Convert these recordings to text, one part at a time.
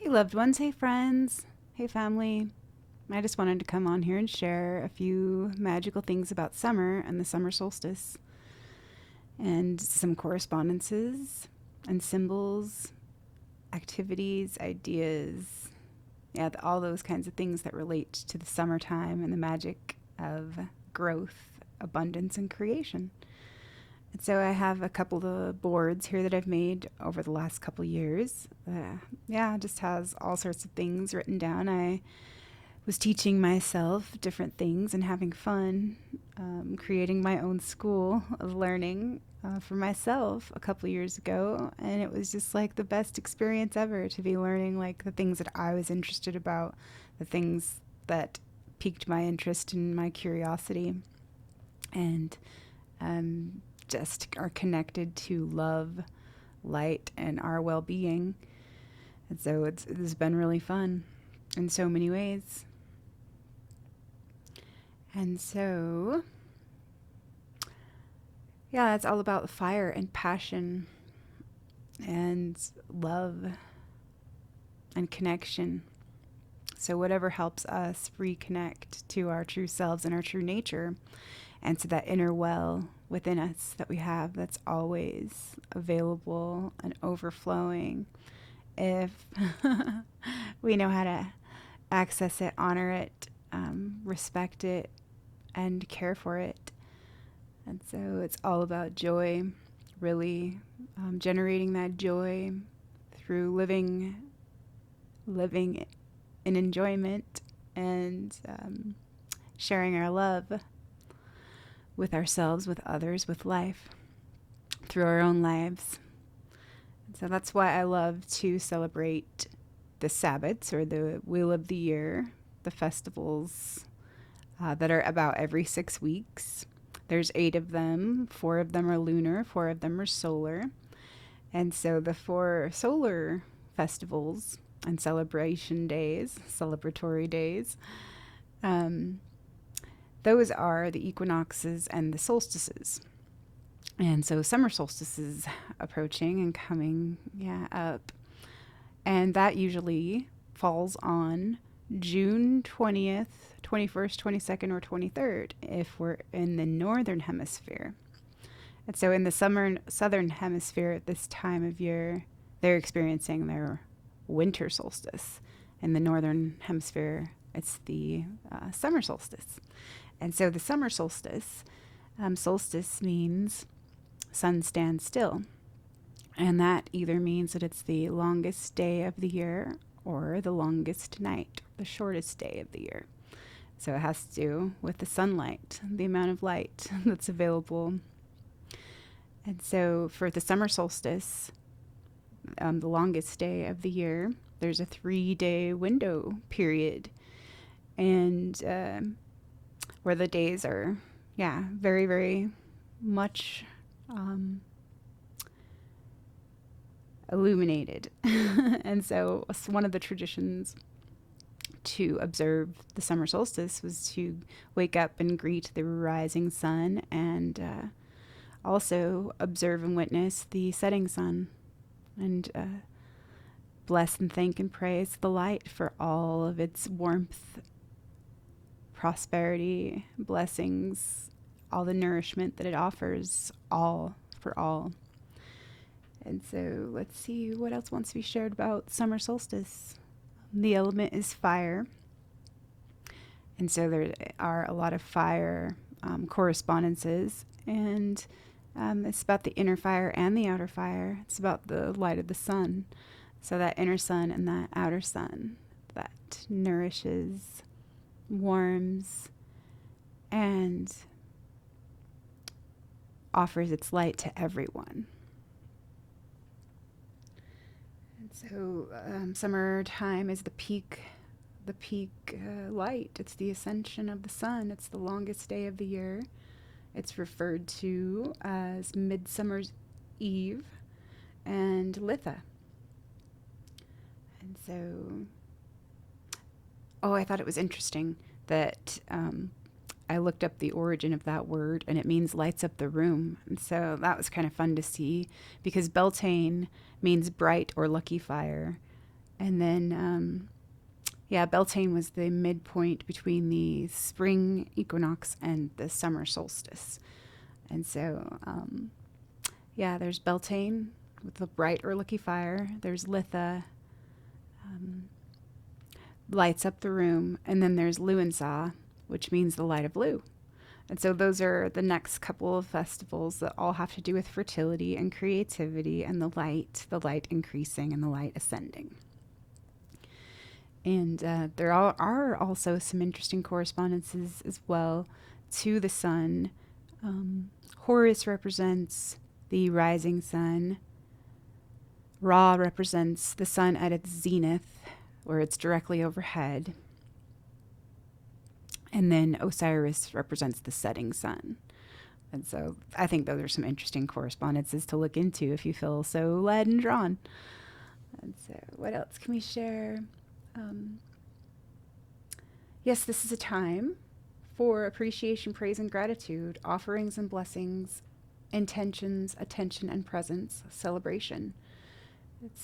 Hey, loved ones. Hey, friends. Hey, family. I just wanted to come on here and share a few magical things about summer and the summer solstice, and some correspondences and symbols, activities, ideas. Yeah, all those kinds of things that relate to the summertime and the magic of growth, abundance, and creation. And so I have a couple of boards here that I've made over the last couple years. Yeah, just has all sorts of things written down. I was teaching myself different things and having fun, creating my own school of learning for myself a couple years ago, and it was just like the best experience ever to be learning like the things that I was interested about, the things that piqued my interest and my curiosity, and just are connected to love, light, and our well-being. And so it's been really fun in so many ways. And so, yeah, it's all about fire and passion and love and connection. So, whatever helps us reconnect to our true selves and our true nature, and to that inner well within us that we have that's always available and overflowing if we know how to access it, honor it, respect it, and care for it. And so it's all about joy, really generating that joy through living in enjoyment, and sharing our love with ourselves, with others, with life, through our own lives. And so that's why I love to celebrate the Sabbats, or the Wheel of the Year, the festivals that are about every 6 weeks. There's 8 of them. 4 of them are lunar, 4 of them are solar. And so the 4 solar festivals and celebratory days, those are the equinoxes and the solstices. And so summer solstice is approaching and coming, up. And that usually falls on June 20th, 21st, 22nd, or 23rd if we're in the northern hemisphere. And so in the southern hemisphere at this time of year, they're experiencing their winter solstice. In the northern hemisphere, it's the summer solstice. And so the summer solstice, solstice means sun stands still. And that either means that it's the longest day of the year or the longest night, the shortest day of the year. So it has to do with the sunlight, the amount of light that's available. And so for the summer solstice, the longest day of the year, there's a 3-day window period. And where the days are, very, very much illuminated. And so one of the traditions to observe the summer solstice was to wake up and greet the rising sun, and also observe and witness the setting sun, and bless and thank and praise the light for all of its warmth, prosperity, blessings, all the nourishment that it offers, all for all. And so let's see what else wants to be shared about summer solstice. The element is fire. And so there are a lot of fire correspondences. And it's about the inner fire and the outer fire. It's about the light of the sun. So that inner sun and that outer sun that nourishes, warms, and offers its light to everyone. And so summertime is the peak light. It's the ascension of the sun. It's the longest day of the year. It's referred to as Midsummer's Eve and Litha. And so, I thought it was interesting that I looked up the origin of that word, and it means lights up the room. And so that was kind of fun to see, because Beltane means bright or lucky fire, And then, Beltane was the midpoint between the spring equinox and the summer solstice. And so, there's Beltane with the bright Urlicky fire. There's Litha, lights up the room. And then there's Luinsa, which means the light of Lu. And so those are the next couple of festivals that all have to do with fertility and creativity and the light increasing and the light ascending. And there are also some interesting correspondences as well to the sun. Horus represents the rising sun. Ra represents the sun at its zenith, where it's directly overhead. And then Osiris represents the setting sun. And so I think those are some interesting correspondences to look into if you feel so led and drawn. And so what else can we share? Yes, this is a time for appreciation, praise, and gratitude, offerings and blessings, intentions, attention, and presence, celebration.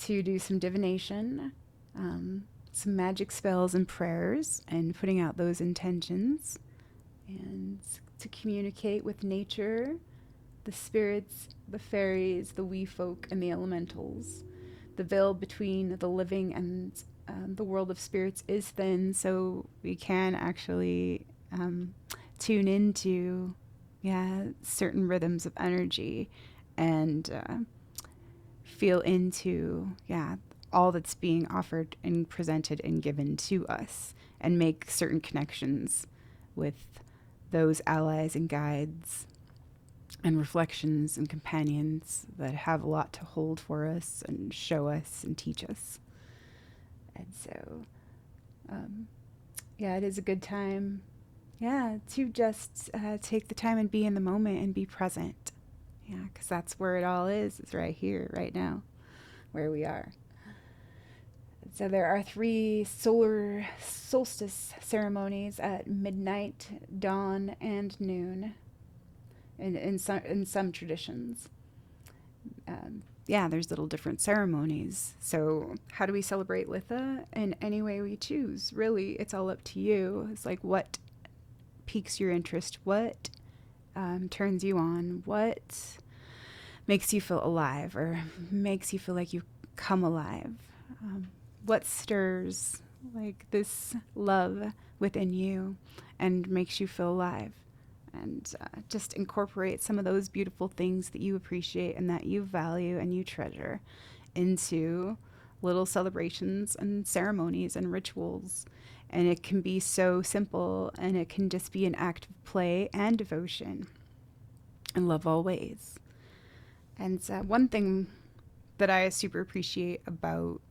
To do some divination, some magic spells and prayers, and putting out those intentions, and to communicate with nature, the spirits, the fairies, the wee folk, and the elementals. The veil between the living and the world of spirits is thin, so we can actually tune into certain rhythms of energy and feel into all that's being offered and presented and given to us, and make certain connections with those allies and guides and reflections and companions that have a lot to hold for us and show us and teach us. And so, it is a good time, to just take the time and be in the moment and be present. Because that's where it all is. It's right here, right now, where we are. So there are 3 solar solstice ceremonies at midnight, dawn, and noon in some traditions. There's little different ceremonies. So how do we celebrate Litha? In any way we choose. Really, it's all up to you. It's like what piques your interest, what turns you on, what makes you feel alive or makes you feel like you come alive. What stirs like this love within you and makes you feel alive, and just incorporate some of those beautiful things that you appreciate and that you value and you treasure into little celebrations and ceremonies and rituals. And it can be so simple, and it can just be an act of play and devotion and love always. And one thing that I super appreciate about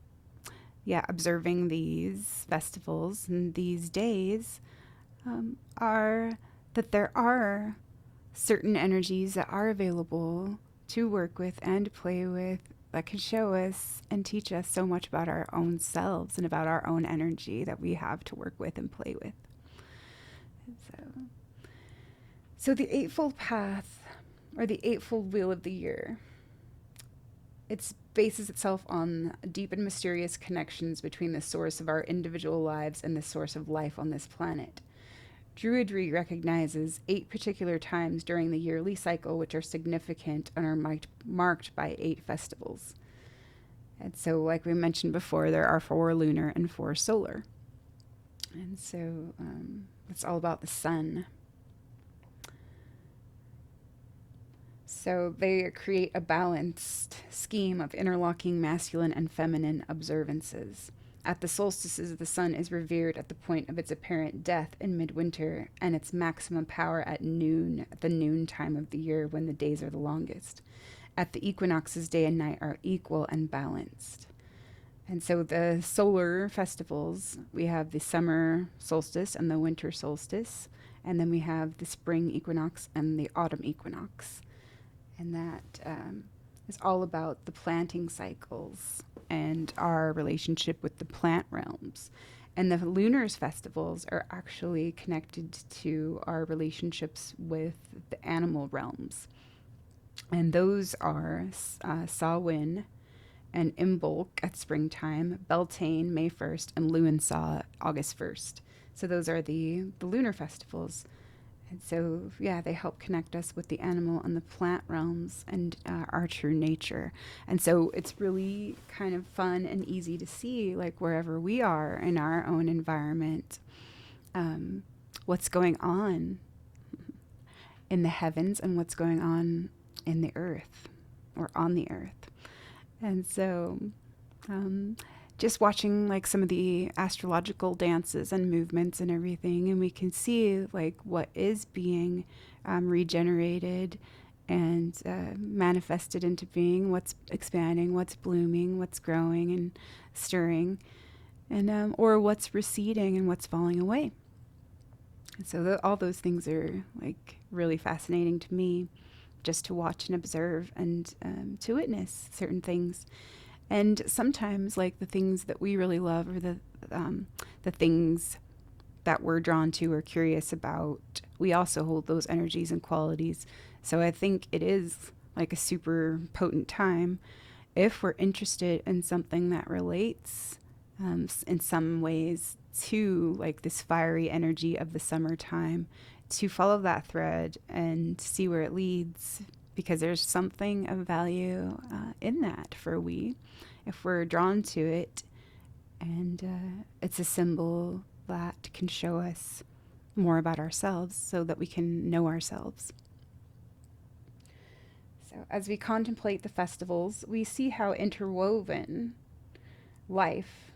observing these festivals and these days are that there are certain energies that are available to work with and play with that can show us and teach us so much about our own selves and about our own energy that we have to work with and play with. So the Eightfold Path, or the Eightfold Wheel of the Year, it bases itself on deep and mysterious connections between the source of our individual lives and the source of life on this planet. Druidry recognizes 8 particular times during the yearly cycle which are significant and are marked by 8 festivals. And so, like we mentioned before, there are 4 lunar and 4 solar. And so it's all about the sun. So they create a balanced scheme of interlocking masculine and feminine observances. At the solstices, the sun is revered at the point of its apparent death in midwinter, and its maximum power at noon, at the noon time of the year when the days are the longest. At the equinoxes, day and night are equal and balanced. And so the solar festivals, we have the summer solstice and the winter solstice, and then we have the spring equinox and the autumn equinox. And that is all about the planting cycles and our relationship with the plant realms. And the lunar festivals are actually connected to our relationships with the animal realms. And those are Samhain and Imbolc at springtime, Beltane May 1st, and Lughnasadh August 1st. So those are the lunar festivals. And so, yeah, they help connect us with the animal and the plant realms and our true nature. And so it's really kind of fun and easy to see, like wherever we are in our own environment, what's going on in the heavens and what's going on in the earth or on the earth. And so just watching like some of the astrological dances and movements and everything, and we can see like what is being regenerated and manifested into being, what's expanding, what's blooming, what's growing and stirring, and or what's receding and what's falling away. And so all those things are like really fascinating to me, just to watch and observe and to witness certain things. And sometimes, like the things that we really love, or the things that we're drawn to or curious about, we also hold those energies and qualities. So I think it is like a super potent time if we're interested in something that relates in some ways to like this fiery energy of the summertime, to follow that thread and see where it leads, because there's something of value in that for we, if we're drawn to it. And it's a symbol that can show us more about ourselves so that we can know ourselves. So as we contemplate the festivals, we see how interwoven life,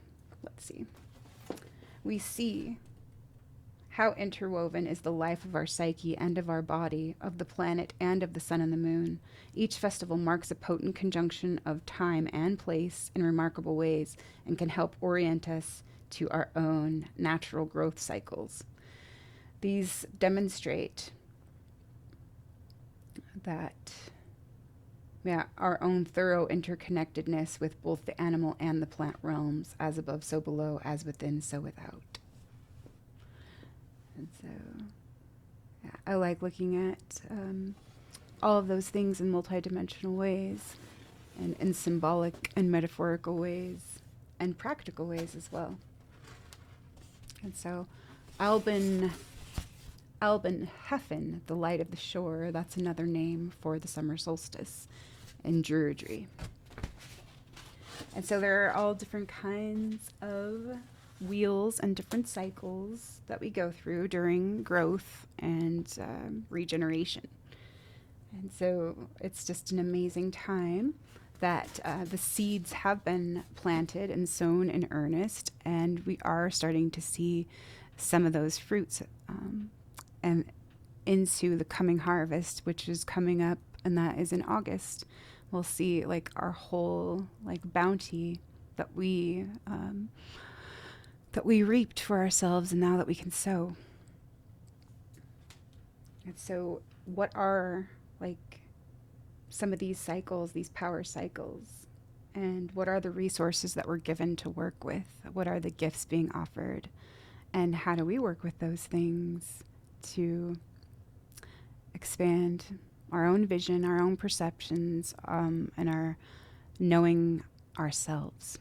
we see how interwoven is the life of our psyche and of our body, of the planet and of the sun and the moon. Each festival marks a potent conjunction of time and place in remarkable ways and can help orient us to our own natural growth cycles. These demonstrate that, our own thorough interconnectedness with both the animal and the plant realms, as above, so below, as within, so without. And so, I like looking at all of those things in multidimensional ways, and in symbolic and metaphorical ways, and practical ways as well. And so, Albin Hefin, the light of the shore, that's another name for the summer solstice in Druidry. And so there are all different kinds of wheels and different cycles that we go through during growth and regeneration. And so it's just an amazing time that the seeds have been planted and sown in earnest, and we are starting to see some of those fruits and into the coming harvest, which is coming up, and that is in August. We'll see like our whole like bounty that we reaped for ourselves, and now that we can sow. And so what are like some of these cycles, these power cycles, and what are the resources that we're given to work with? What are the gifts being offered? And how do we work with those things to expand our own vision, our own perceptions, and our knowing ourselves?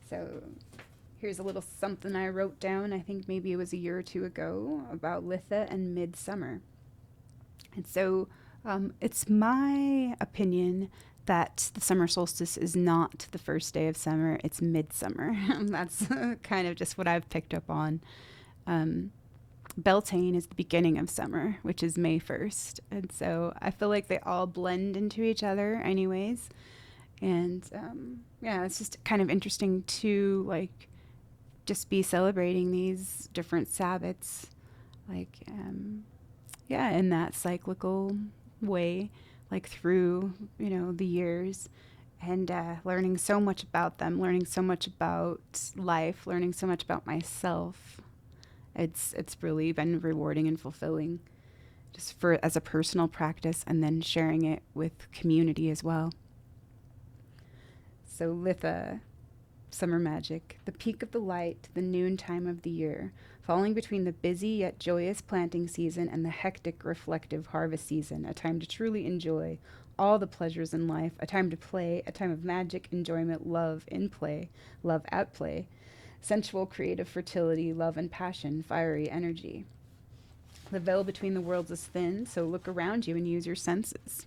So here's a little something I wrote down, I think maybe it was a year or two ago, about Litha and MidSummer. And so it's my opinion that the summer solstice is not the first day of summer, it's midsummer. That's kind of just what I've picked up on. Beltane is the beginning of summer, which is May 1st. And so I feel like they all blend into each other anyways. And it's just kind of interesting to like just be celebrating these different Sabbats, like, in that cyclical way, like through, the years, and learning so much about them, learning so much about life, learning so much about myself. It's really been rewarding and fulfilling, just as a personal practice, and then sharing it with community as well. So Litha, summer magic, the peak of the light, the noontime of the year, falling between the busy yet joyous planting season and the hectic reflective harvest season, a time to truly enjoy all the pleasures in life, a time to play, a time of magic, enjoyment, love in play, love at play, sensual, creative fertility, love and passion, fiery energy. The veil between the worlds is thin, so look around you and use your senses.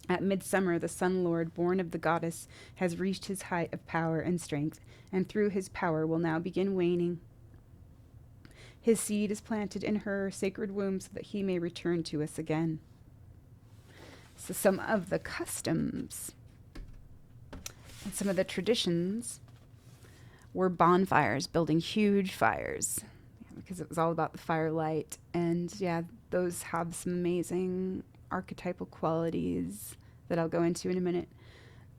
At midsummer, the Sun Lord, born of the goddess, has reached his height of power and strength, and through his power will now begin waning. His seed is planted in her sacred womb so that he may return to us again. So some of the customs and some of the traditions were bonfires, building huge fires, because it was all about the firelight. And yeah, those have some amazing archetypal qualities that I'll go into in a minute.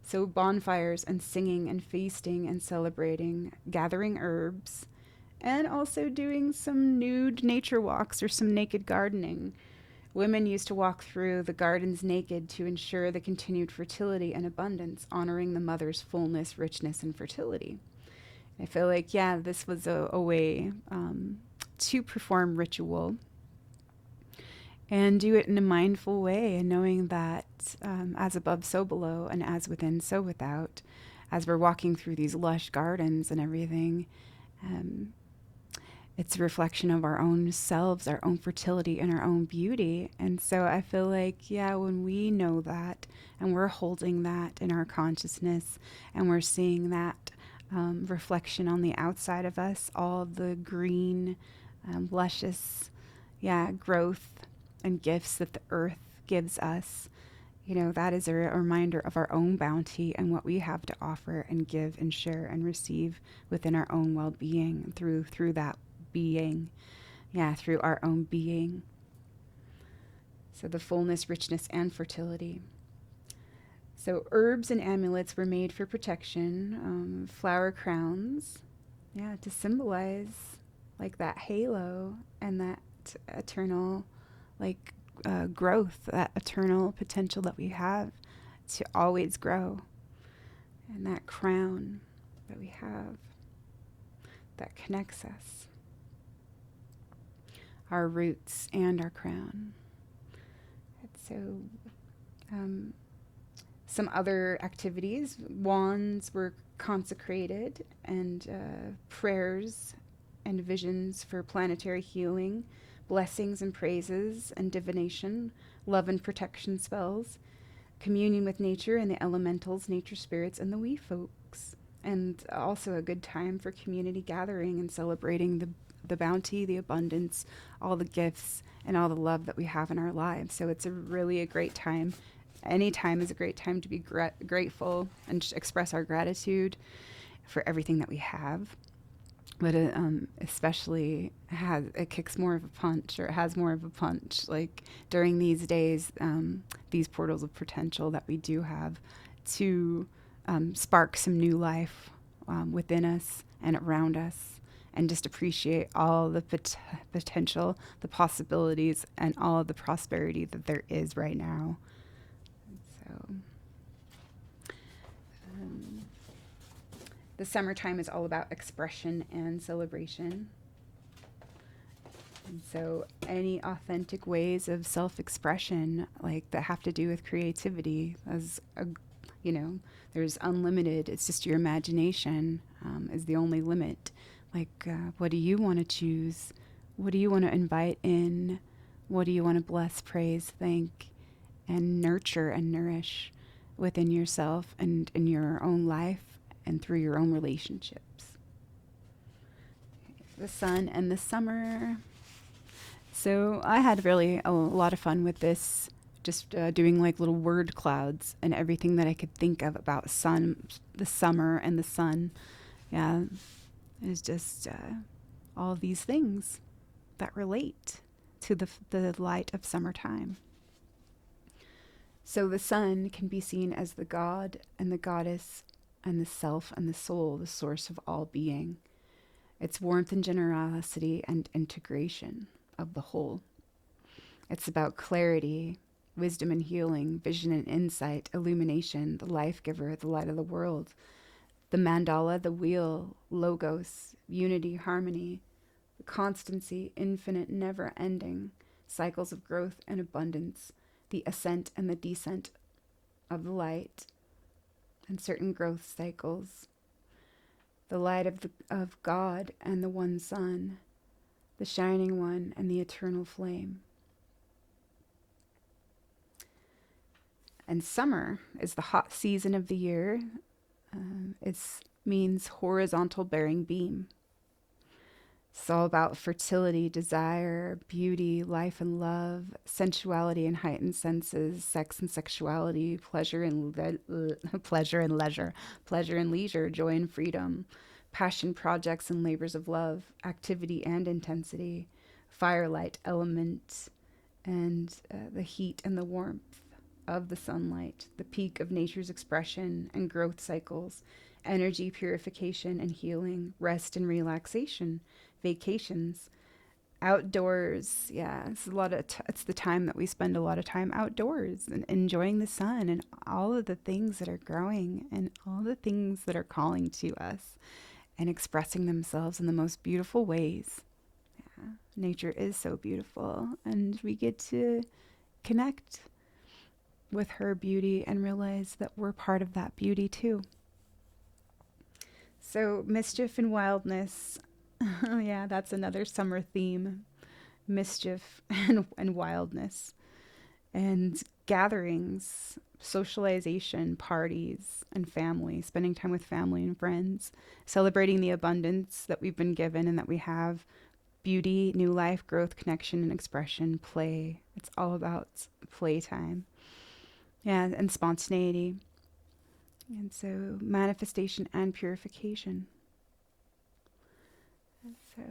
So bonfires and singing and feasting and celebrating, gathering herbs, and also doing some nude nature walks or some naked gardening. Women used to walk through the gardens naked to ensure the continued fertility and abundance, honoring the mother's fullness, richness, and fertility. I feel like, yeah, this was a way to perform ritual and do it in a mindful way, and knowing that as above, so below, and as within, so without, as we're walking through these lush gardens and everything, it's a reflection of our own selves, our own fertility, and our own beauty. And so I feel like, yeah, when we know that and we're holding that in our consciousness and we're seeing that reflection on the outside of us, all the green, luscious, growth and gifts that the earth gives us, that is a reminder of our own bounty and what we have to offer and give and share and receive within our own well-being through that being, through our own being. So the fullness, richness, and fertility. So herbs and amulets were made for protection, flower crowns, to symbolize like that halo and that eternal growth, that eternal potential that we have to always grow, and that crown that we have that connects us, our roots and our crown. And so some other activities, wands were consecrated, and prayers and visions for planetary healing, blessings and praises and divination, love and protection spells, communion with nature and the elementals, nature spirits, and the wee folks. And also a good time for community gathering and celebrating the bounty, the abundance, all the gifts, and all the love that we have in our lives. So it's really a great time. Any time is a great time to be grateful and express our gratitude for everything that we have. But especially it kicks more of a punch, or it has more of a punch, like during these days, these portals of potential that we do have to spark some new life within us and around us, and just appreciate all the potential, the possibilities, and all of the prosperity that there is right now. So the summertime is all about expression and celebration. And so any authentic ways of self-expression, like that have to do with creativity, there's unlimited, it's just your imagination is the only limit. Like, what do you want to choose? What do you want to invite in? What do you want to bless, praise, thank, and nurture and nourish within yourself and in your own life and through your own relationships? The sun and the summer. So I had really a lot of fun with this, just doing like little word clouds and everything that I could think of about the summer and the sun. Yeah, it's just all these things that relate to the light of summertime. So the sun can be seen as the god and the goddess and the self and the soul, the source of all being. It's warmth and generosity and integration of the whole. It's about clarity, wisdom and healing, vision and insight, illumination, the life giver, the light of the world, the mandala, the wheel, logos, unity, harmony, the constancy, infinite, never-ending, cycles of growth and abundance, the ascent and the descent of the light, and certain growth cycles, the light of God and the one sun, the shining one and the eternal flame. And summer is the hot season of the year. It means horizontal bearing beam. It's all about fertility, desire, beauty, life and love, sensuality and heightened senses, sex and sexuality, pleasure and leisure, pleasure and leisure, joy and freedom, passion projects and labors of love, activity and intensity, firelight element, and the heat and the warmth of the sunlight, the peak of nature's expression and growth cycles, energy purification and healing, rest and relaxation, vacations, outdoors. Yeah, it's a lot of it's the time that we spend a lot of time outdoors and enjoying the sun and all of the things that are growing and all the things that are calling to us and expressing themselves in the most beautiful ways. Yeah, nature is so beautiful, and we get to connect with her beauty and realize that we're part of that beauty too. So mischief and wildness. Yeah, that's another summer theme. Mischief and wildness. And gatherings, socialization, parties, and family, spending time with family and friends, celebrating the abundance that we've been given and that we have. Beauty, new life, growth, connection, and expression, play. It's all about playtime. Yeah, and spontaneity. And so manifestation and purification. And so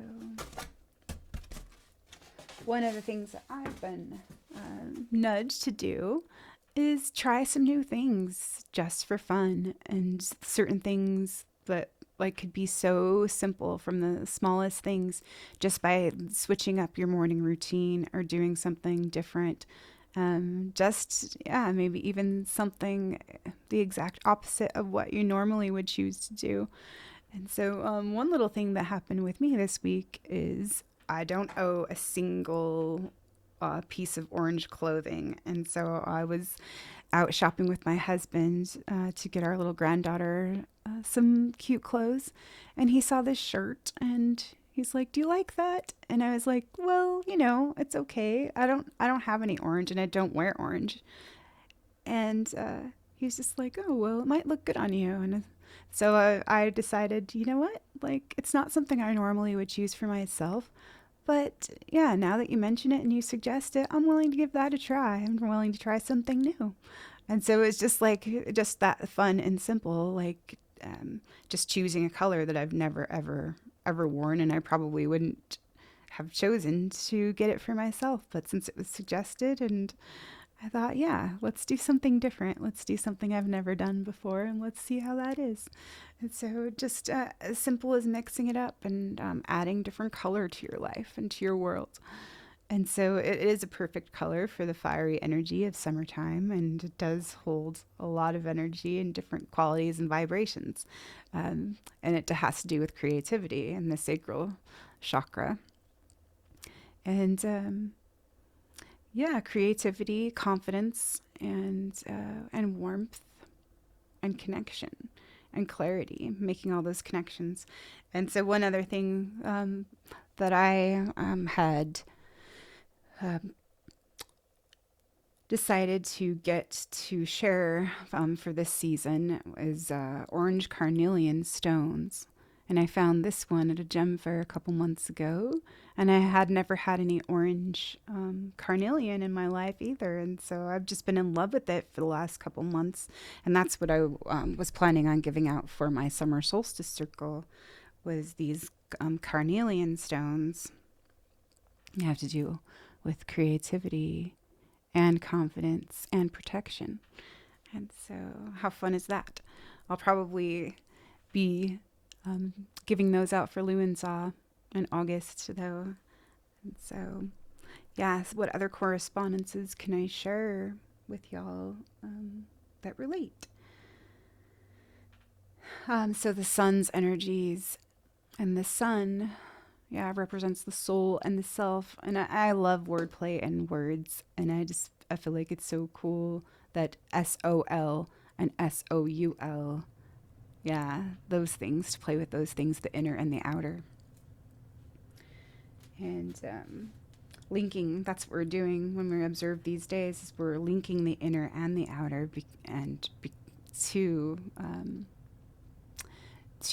one of the things that I've been nudged to do is try some new things just for fun, and certain things that like could be so simple, from the smallest things, just by switching up your morning routine or doing something different. Maybe even something the exact opposite of what you normally would choose to do. And so one little thing that happened with me this week is I don't own a single piece of orange clothing. And so I was out shopping with my husband to get our little granddaughter some cute clothes. And he saw this shirt and he's like, "Do you like that?" And I was like, "Well, it's okay. I don't have any orange and I don't wear orange." And he's just like, "Oh, well, it might look good on you." And so I decided, you know what? Like, it's not something I normally would choose for myself. But yeah, now that you mention it and you suggest it, I'm willing to give that a try. I'm willing to try something new. And so it's just that fun and simple, like just choosing a color that I've never, ever worn. And I probably wouldn't have chosen to get it for myself. But since it was suggested, and I thought, yeah, let's do something different. Let's do something I've never done before, and let's see how that is. And so just as simple as mixing it up and adding different color to your life and to your world. And so it is a perfect color for the fiery energy of summertime, and it does hold a lot of energy and different qualities and vibrations. And it has to do with creativity and the sacral chakra. And creativity, confidence, and warmth, and connection, and clarity, making all those connections. And so one other thing that I had decided to get to share for this season is orange carnelian stones. And I found this one at a gem fair a couple months ago. And I had never had any orange carnelian in my life either. And so I've just been in love with it for the last couple months. And that's what I was planning on giving out for my summer solstice circle, was these carnelian stones. You have to do with creativity and confidence and protection. And so how fun is that? I'll probably be giving those out for Luansaw in August, though. And so, yes, what other correspondences can I share with y'all that relate? So the sun's energies, and the sun, represents the soul and the self. And I love wordplay and words, and I feel like it's so cool that SOL and SOUL. Yeah, those things, to play with those things, the inner and the outer. And linking, that's what we're doing when we observe these days, is we're linking the inner and the outer to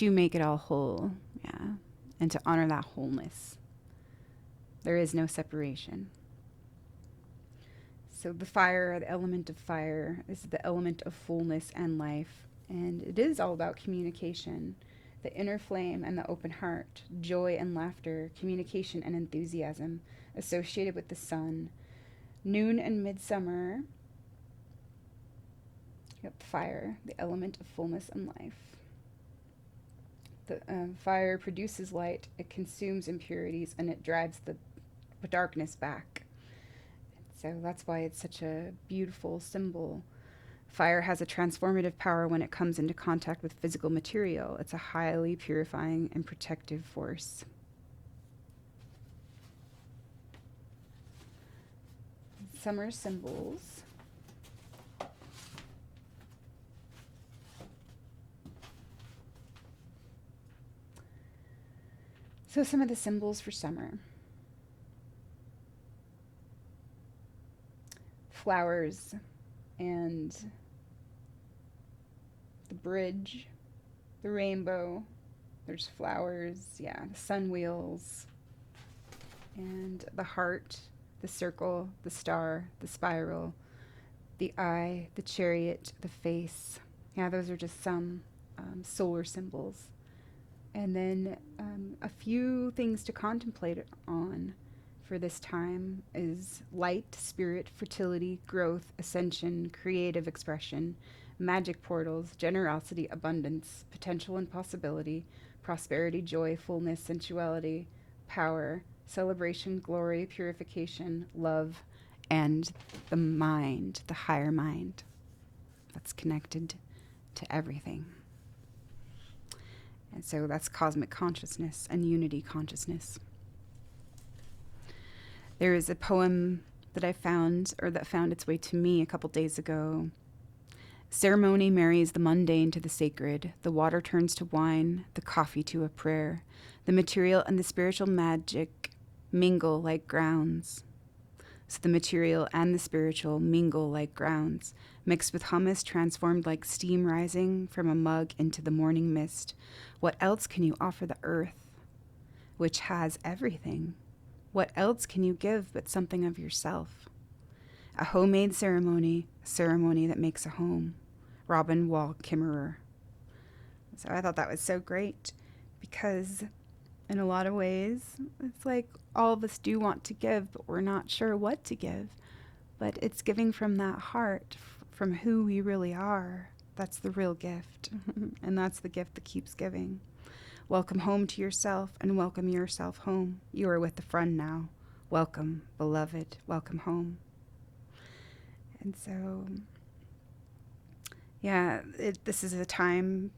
make it all whole, yeah, and to honor that wholeness. There is no separation. So the fire, the element of fire, is the element of fullness and life. And it is all about communication, the inner flame and the open heart, joy and laughter, communication and enthusiasm associated with the sun. Noon and midsummer. Yep, fire, the element of fullness and life. The fire produces light, it consumes impurities, and it drives the darkness back. So that's why it's such a beautiful symbol. Fire has a transformative power when it comes into contact with physical material. It's a highly purifying and protective force. Summer symbols. So some of the symbols for summer. Flowers and the bridge, the rainbow, there's flowers, yeah, the sun wheels, and the heart, the circle, the star, the spiral, the eye, the chariot, the face. Yeah, those are just some solar symbols. And then a few things to contemplate on for this time is light, spirit, fertility, growth, ascension, creative expression, magic portals, generosity, abundance, potential and possibility, prosperity, joy, fullness, sensuality, power, celebration, glory, purification, love, and the mind, the higher mind that's connected to everything. And so that's cosmic consciousness and unity consciousness. There is a poem that I found, or that found its way to me a couple days ago. Ceremony marries the mundane to the sacred. The water turns to wine, the coffee to a prayer. The material and the spiritual magic mingle like grounds. So the material and the spiritual mingle like grounds, mixed with hummus transformed like steam rising from a mug into the morning mist. What else can you offer the earth, which has everything? What else can you give but something of yourself? A homemade ceremony, a ceremony that makes a home. Robin Wall Kimmerer. So I thought that was so great because in a lot of ways, it's like all of us do want to give, but we're not sure what to give. But it's giving from that heart, from who we really are. That's the real gift. And that's the gift that keeps giving. Welcome home to yourself and welcome yourself home. You are with the friend now. Welcome, beloved. Welcome home. And so, yeah, this is a time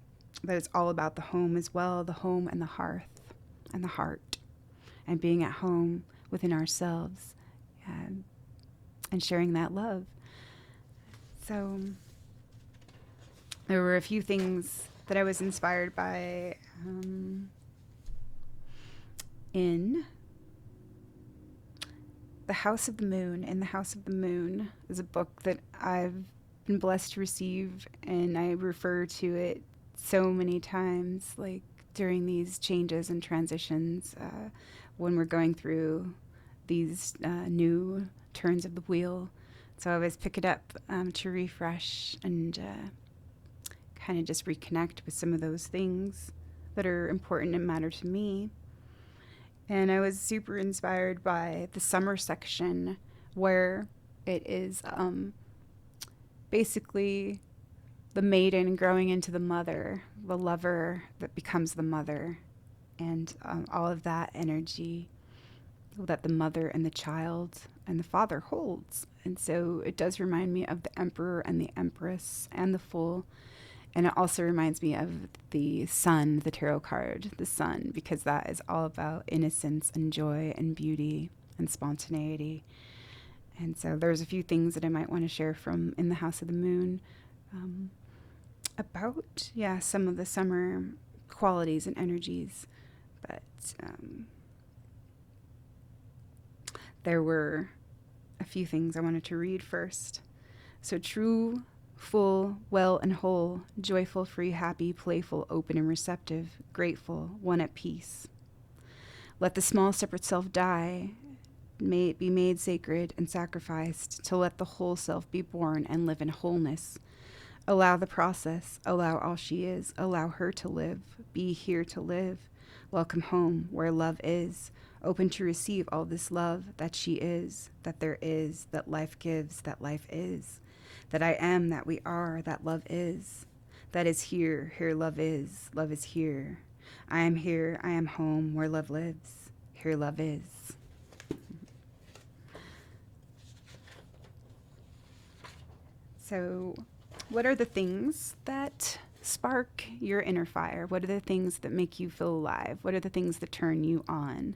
that it's all about the home as well, the home and the hearth and the heart, and being at home within ourselves and sharing that love. So there were a few things that I was inspired by in The House of the Moon. In The House of the Moon is a book that I've been blessed to receive, and I refer to it so many times, like during these changes and transitions, when we're going through these new turns of the wheel. So I always pick it up to refresh and kind of just reconnect with some of those things that are important and matter to me. And I was super inspired by the summer section, where it is basically the maiden growing into the mother, the lover that becomes the mother, and all of that energy that the mother and the child and the father holds. And so it does remind me of the emperor and the empress and the fool. And it also reminds me of the sun, the tarot card, the sun, because that is all about innocence and joy and beauty and spontaneity. And so there's a few things that I might want to share from In the House of the Moon about, some of the summer qualities and energies. But there were a few things I wanted to read first. So true, full, well and whole, joyful, free, happy, playful, open and receptive, grateful, one at peace. Let the small separate self die, may it be made sacred and sacrificed, to let the whole self be born and live in wholeness. Allow the process, allow all she is, allow her to live, be here to live. Welcome home, where love is, open to receive all this love that she is, that there is, that life gives, that life is, that I am, that we are, that love is, that is here, here love is here. I am here, I am home, where love lives, here love is. So, what are the things that spark your inner fire? What are the things that make you feel alive? What are the things that turn you on?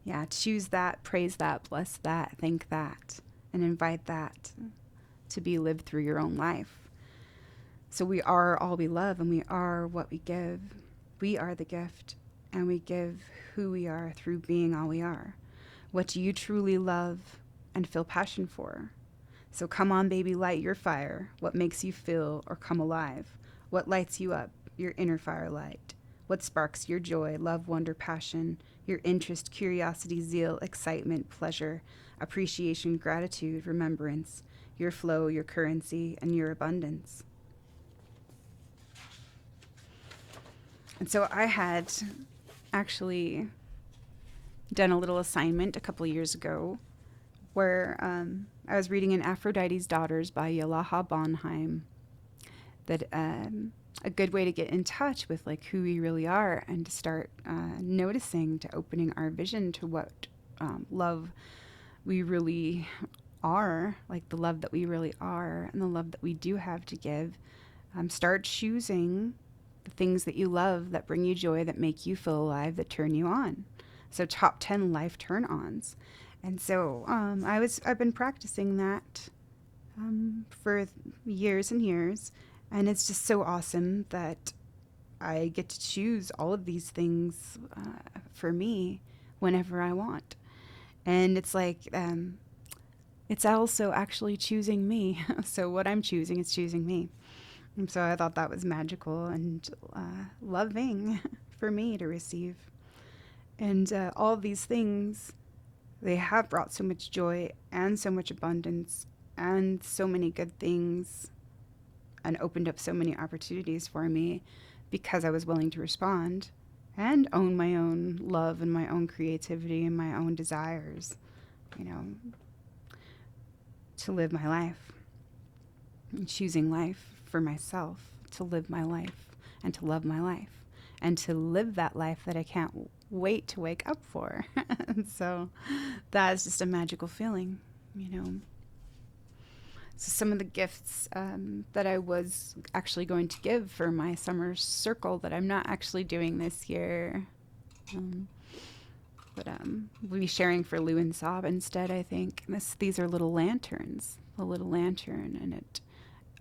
Yeah, choose that, praise that, bless that, thank that, and invite that to be lived through your own life. So we are all we love, and we are what we give. We are the gift, and we give who we are through being all we are. What do you truly love and feel passion for? So come on, baby, light your fire. What makes you feel or come alive? What lights you up, your inner firelight? What sparks your joy, love, wonder, passion, your interest, curiosity, zeal, excitement, pleasure, appreciation, gratitude, remembrance, your flow, your currency, and your abundance? And so I had actually done a little assignment a couple years ago where I was reading in Aphrodite's Daughters by Yalaha Bonheim, that a good way to get in touch with like who we really are and to start noticing, to opening our vision to what love we really are, like the love that we really are and the love that we do have to give. Start choosing the things that you love, that bring you joy, that make you feel alive, that turn you on. So top 10 life turn-ons. And so I've been practicing that for years and years, and it's just so awesome that I get to choose all of these things for me whenever I want. And it's like it's also actually choosing me. So what I'm choosing is choosing me. And so I thought that was magical and loving for me to receive. And all of these things, they have brought so much joy and so much abundance and so many good things and opened up so many opportunities for me because I was willing to respond and own my own love and my own creativity and my own desires, to live my life and choosing life for myself, to live my life and to love my life and to live that life that I can't wait to wake up for. So that is just a magical feeling, So some of the gifts that I was actually going to give for my summer circle that I'm not actually doing this year, but we'll be sharing for Lou and Sob instead, I think. These are little lanterns, a little lantern, and it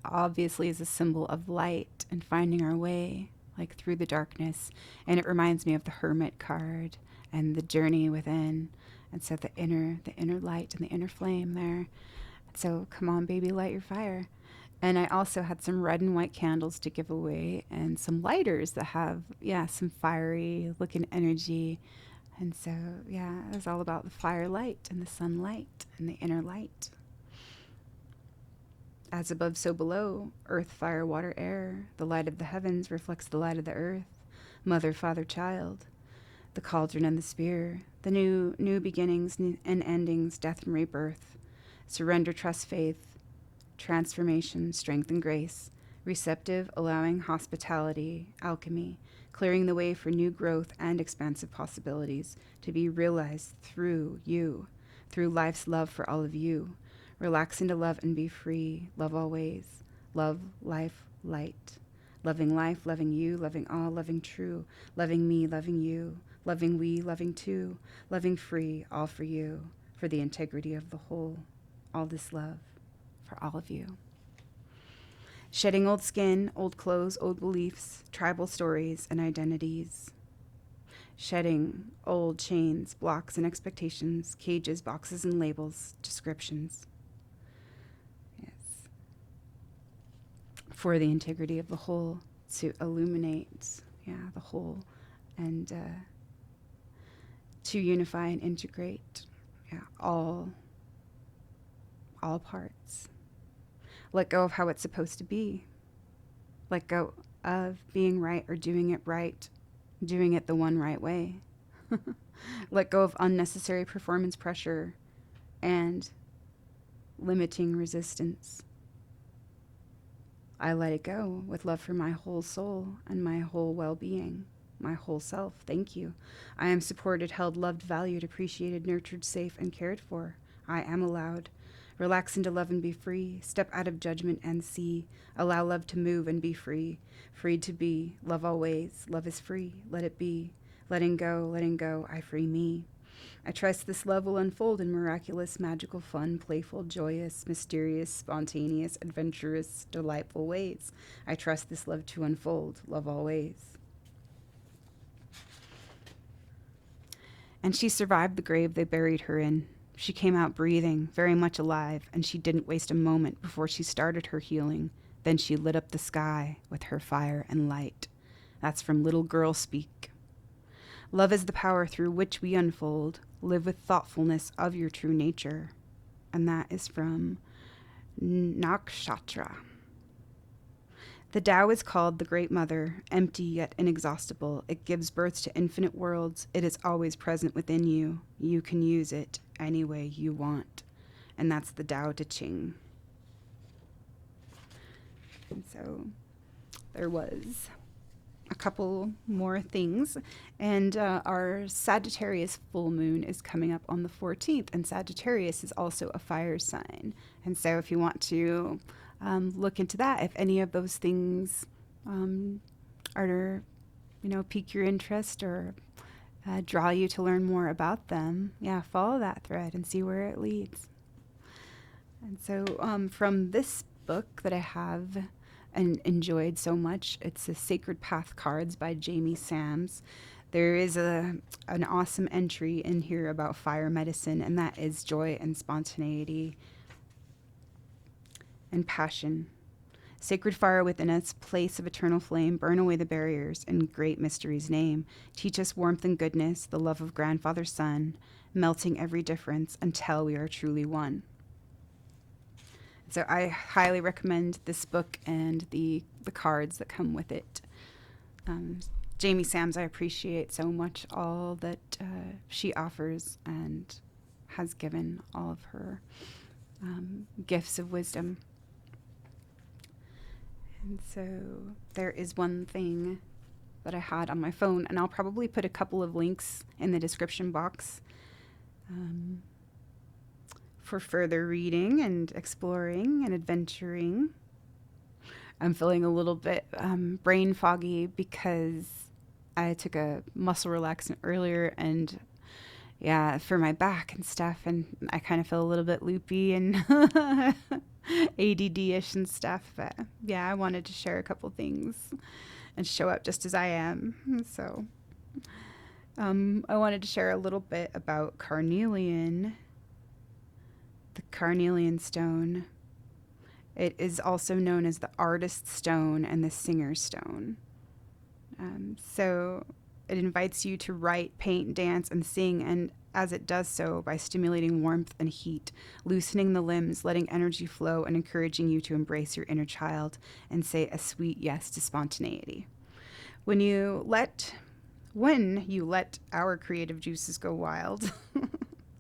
obviously is a symbol of light and finding our way, like through the darkness. And it reminds me of the Hermit card and the journey within. And so the inner light and the inner flame there. So come on, baby, light your fire. And I also had some red and white candles to give away and some lighters that have, some fiery looking energy. And so, it was all about the firelight and the sunlight and the inner light. As above, so below, earth, fire, water, air. The light of the heavens reflects the light of the earth. Mother, father, child. The cauldron and the spear. The new beginnings and endings, death and rebirth. Surrender, trust, faith. Transformation, strength and grace. Receptive, allowing, hospitality, alchemy. Clearing the way for new growth and expansive possibilities to be realized through you. Through life's love for all of you. Relax into love and be free. Love always. Love, life, light. Loving life, loving you, loving all, loving true. Loving me, loving you. Loving we, loving two. Loving free, all for you. For the integrity of the whole. all this love for all of you. Shedding old skin, old clothes, old beliefs, tribal stories, and identities. Shedding old chains, blocks, and expectations, cages, boxes, and labels, descriptions. Yes. For the integrity of the whole, to illuminate, the whole, and to unify and integrate, all parts. Let go of how it's supposed to be. Let go of being right or doing it right, doing it the one right way. Let go of unnecessary performance pressure and limiting resistance. I let it go with love for my whole soul and my whole well-being, my whole self. Thank you. I am supported, held, loved, valued, appreciated, nurtured, safe, and cared for. I am allowed. Relax into love and be free. Step out of judgment and see. Allow love to move and be free. Free to be. Love always. Love is free. Let it be. Letting go, I free me. I trust this love will unfold in miraculous, magical, fun, playful, joyous, mysterious, spontaneous, adventurous, delightful ways. I trust this love to unfold. Love always. And she survived the grave they buried her in. She came out breathing, very much alive, and she didn't waste a moment before she started her healing. Then she lit up the sky with her fire and light. That's from Little Girl Speak. Love is the power through which we unfold. Live with thoughtfulness of your true nature. And that is from Nakshatra. The Tao is called the Great Mother, empty yet inexhaustible. It gives birth to infinite worlds. It is always present within you. You can use it any way you want. And that's the Tao Te Ching. And so there was a couple more things. And our Sagittarius full moon is coming up on the 14th. And Sagittarius is also a fire sign. And so if you want to look into that, if any of those things are, pique your interest or draw you to learn more about them, follow that thread and see where it leads. And so from this book that I have and enjoyed so much, it's the Sacred Path Cards by Jamie Sams. There is an awesome entry in here about fire medicine, and that is joy and spontaneity and passion. Sacred fire within us, place of eternal flame, burn away the barriers in great mystery's name. Teach us warmth and goodness, the love of grandfather son, melting every difference until we are truly one. So I highly recommend this book and the cards that come with it. Jamie Sams, I appreciate so much all that she offers and has given all of her gifts of wisdom. And so there is one thing that I had on my phone, and I'll probably put a couple of links in the description box for further reading and exploring and adventuring. I'm feeling a little bit brain foggy because I took a muscle relaxant earlier and for my back and stuff, and I kind of feel a little bit loopy and ADD-ish and stuff, but I wanted to share a couple things and show up just as I am. So I wanted to share a little bit about carnelian, the carnelian stone. It is also known as the artist's stone and the singer's stone. So it invites you to write, paint, dance, and sing, and as it does so by stimulating warmth and heat, loosening the limbs, letting energy flow, and encouraging you to embrace your inner child and say a sweet yes to spontaneity. When you let our creative juices go wild,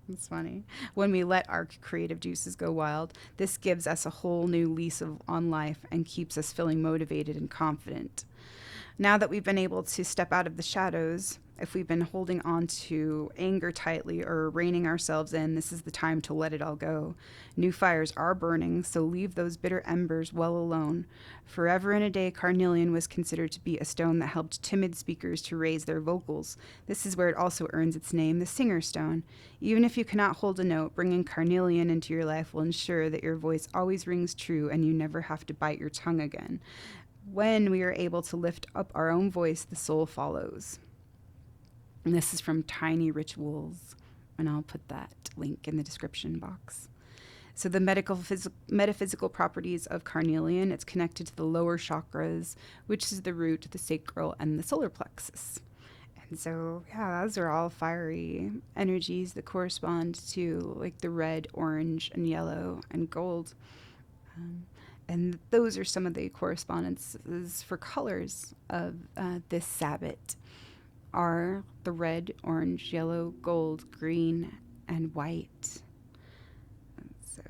it's funny, when we let our creative juices go wild, this gives us a whole new lease on life and keeps us feeling motivated and confident. Now that we've been able to step out of the shadows If we've been holding on to anger tightly or reining ourselves in, this is the time to let it all go. New fires are burning, so leave those bitter embers well alone. Forever and a day, carnelian was considered to be a stone that helped timid speakers to raise their vocals. This is where it also earns its name, the singer stone. Even if you cannot hold a note, bringing carnelian into your life will ensure that your voice always rings true and you never have to bite your tongue again. When we are able to lift up our own voice, the soul follows. And this is from Tiny Rituals, and I'll put that link in the description box. So the metaphysical properties of carnelian, it's connected to the lower chakras, which is the root, the sacral, and the solar plexus. And so, yeah, those are all fiery energies that correspond to like the red, orange, and yellow, and gold. And those are some of the correspondences for colors of this Sabbath. Are the red, orange, yellow, gold, green, and white. And so,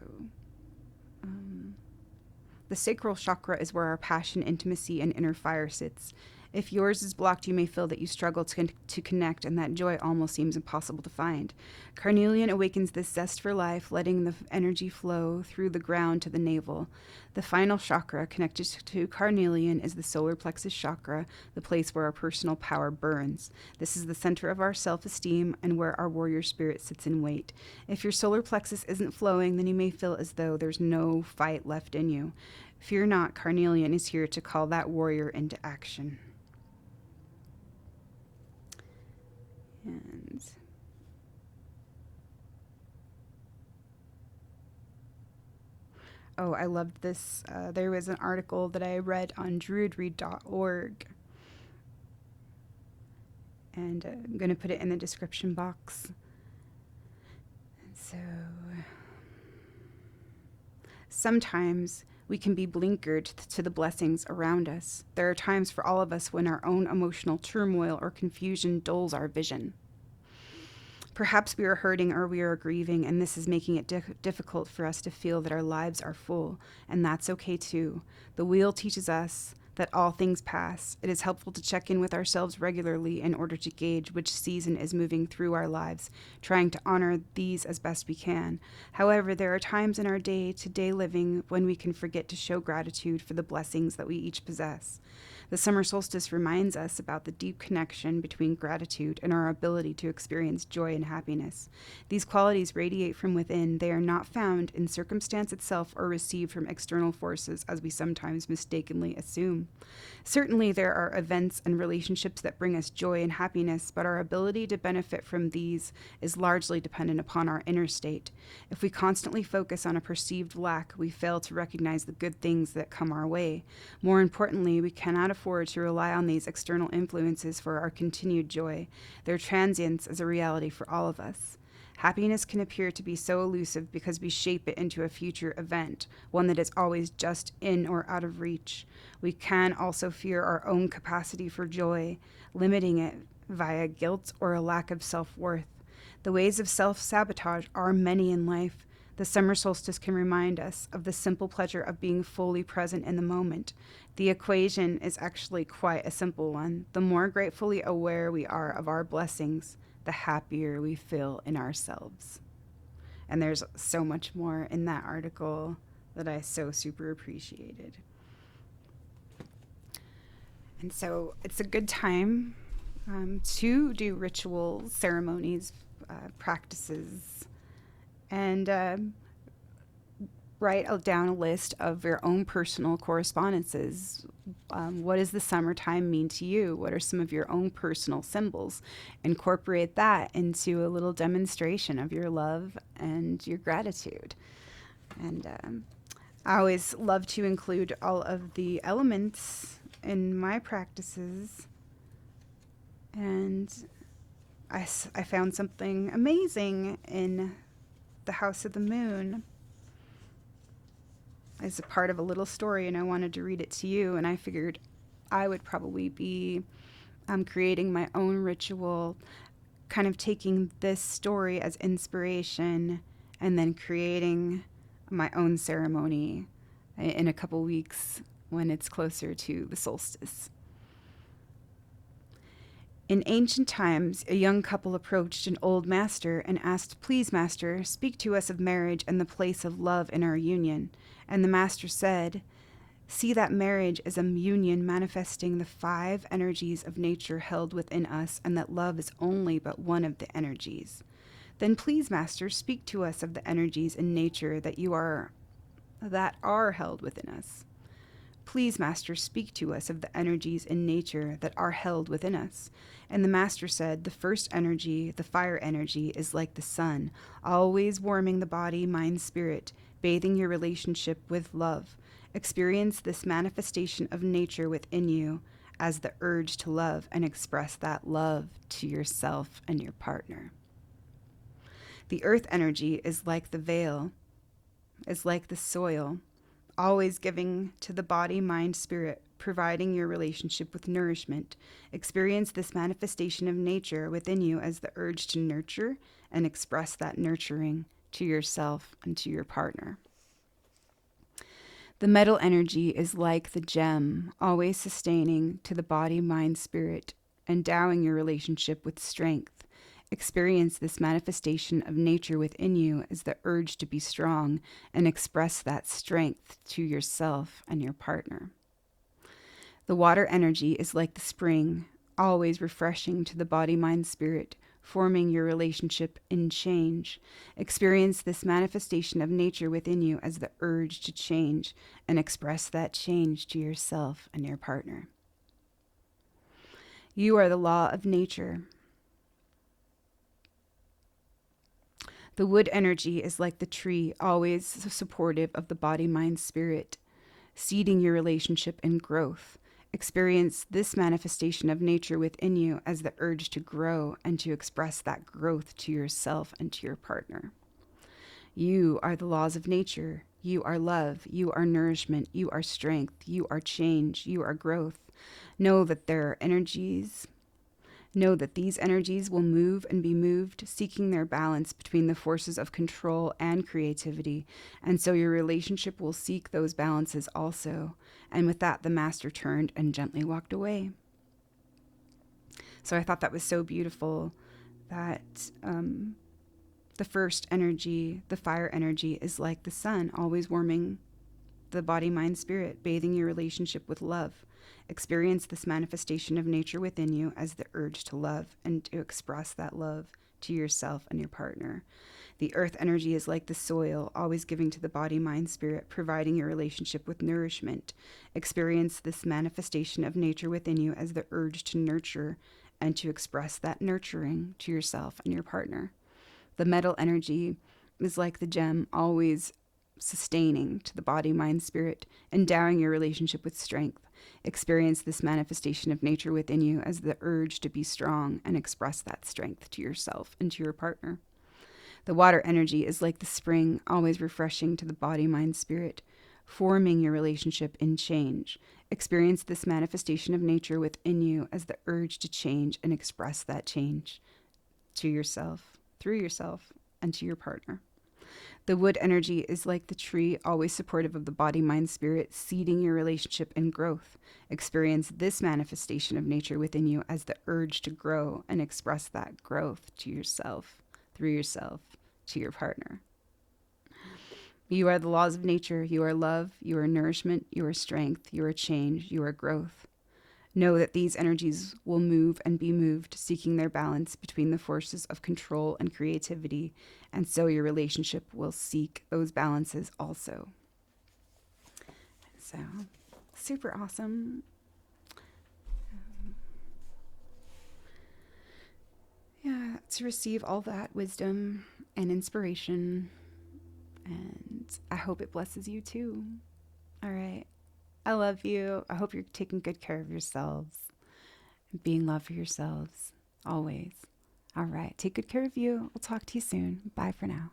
the sacral chakra is where our passion, intimacy, and inner fire sits. If yours is blocked, you may feel that you struggle to connect and that joy almost seems impossible to find. Carnelian awakens this zest for life, letting the energy flow through the ground to the navel. The final chakra connected to carnelian is the solar plexus chakra, the place where our personal power burns. This is the center of our self-esteem and where our warrior spirit sits in wait. If your solar plexus isn't flowing, then you may feel as though there's no fight left in you. Fear not, carnelian is here to call that warrior into action. And oh, I loved this. There was an article that I read on druidread.org, and I'm going to put it in the description box. So, sometimes we can be blinkered to the blessings around us. There are times for all of us when our own emotional turmoil or confusion dulls our vision. Perhaps we are hurting or we are grieving, and this is making it difficult for us to feel that our lives are full, and that's okay too. The wheel teaches us that all things pass. It is helpful to check in with ourselves regularly in order to gauge which season is moving through our lives, trying to honor these as best we can. However, there are times in our day-to-day living when we can forget to show gratitude for the blessings that we each possess. The summer solstice reminds us about the deep connection between gratitude and our ability to experience joy and happiness. These qualities radiate from within. They are not found in circumstance itself or received from external forces, as we sometimes mistakenly assume. Certainly, there are events and relationships that bring us joy and happiness, but our ability to benefit from these is largely dependent upon our inner state. If we constantly focus on a perceived lack, we fail to recognize the good things that come our way. More importantly, we cannot afford to rely on these external influences for our continued joy. Their transience is a reality for all of us. Happiness can appear to be so elusive because we shape it into a future event, one that is always just in or out of reach. We can also fear our own capacity for joy, limiting it via guilt or a lack of self-worth. The ways of self-sabotage are many in life. The summer solstice can remind us of the simple pleasure of being fully present in the moment. The equation is actually quite a simple one. The more gratefully aware we are of our blessings, the happier we feel in ourselves. And there's so much more in that article that I so super appreciated. And so it's a good time to do rituals, ceremonies, practices, and write down a list of your own personal correspondences. What does the summertime mean to you? What are some of your own personal symbols? Incorporate that into a little demonstration of your love and your gratitude. And I always love to include all of the elements in my practices. And I found something amazing in the House of the Moon as a part of a little story, and I wanted to read it to you, and I figured I would probably be creating my own ritual, kind of taking this story as inspiration and then creating my own ceremony in a couple weeks when it's closer to the solstice. In ancient times, a young couple approached an old master and asked, "Please, master, speak to us of marriage and the place of love in our union." And the master said, "See that marriage is a union manifesting the 5 energies of nature held within us, and that love is only but one of the energies." Then please, master, speak to us of the energies in nature that are held within us. Please, master, speak to us of the energies in nature that are held within us. And the master said, the first energy, the fire energy, is like the sun, always warming the body, mind, spirit, bathing your relationship with love. Experience this manifestation of nature within you as the urge to love, and express that love to yourself and your partner. The earth energy is like the veil, is like the soil, always giving to the body, mind, spirit, providing your relationship with nourishment. Experience this manifestation of nature within you as the urge to nurture, and express that nurturing to yourself and to your partner. The metal energy is like the gem, always sustaining to the body, mind, spirit, endowing your relationship with strength. Experience this manifestation of nature within you as the urge to be strong, and express that strength to yourself and your partner. The water energy is like the spring, always refreshing to the body, mind, spirit, forming your relationship in change. Experience this manifestation of nature within you as the urge to change, and express that change to yourself and your partner. You are the law of nature. The wood energy is like the tree, always supportive of the body, mind, spirit, seeding your relationship in growth. Experience this manifestation of nature within you as the urge to grow, and to express that growth to yourself and to your partner. You are the laws of nature. You are love. You are nourishment. You are strength. You are change. You are growth. Know that these energies will move and be moved, seeking their balance between the forces of control and creativity. And so your relationship will seek those balances also. And with that, the master turned and gently walked away. So I thought that was so beautiful that the first energy, the fire energy, is like the sun, always warming the body, mind, spirit, bathing your relationship with love. Experience this manifestation of nature within you as the urge to love, and to express that love to yourself and your partner. The earth energy is like the soil, always giving to the body, mind, spirit, providing your relationship with nourishment. Experience this manifestation of nature within you as the urge to nurture, and to express that nurturing to yourself and your partner. The metal energy is like the gem, always sustaining to the body, mind, spirit, endowing your relationship with strength. Experience this manifestation of nature within you as the urge to be strong, and express that strength to yourself and to your partner. The water energy is like the spring, always refreshing to the body, mind, spirit, forming your relationship in change. Experience this manifestation of nature within you as the urge to change, and express that change to yourself, through yourself, and to your partner. The wood energy is like the tree, always supportive of the body, mind, spirit, seeding your relationship in growth. Experience this manifestation of nature within you as the urge to grow, and express that growth to yourself, through yourself, to your partner. You are the laws of nature. You are love. You are nourishment. You are strength. You are change. You are growth. Know that these energies will move and be moved, seeking their balance between the forces of control and creativity, and so your relationship will seek those balances also. So, super awesome. To receive all that wisdom and inspiration, and I hope it blesses you too. All right. I love you. I hope you're taking good care of yourselves and being love for yourselves always. All right. Take good care of you. We'll talk to you soon. Bye for now.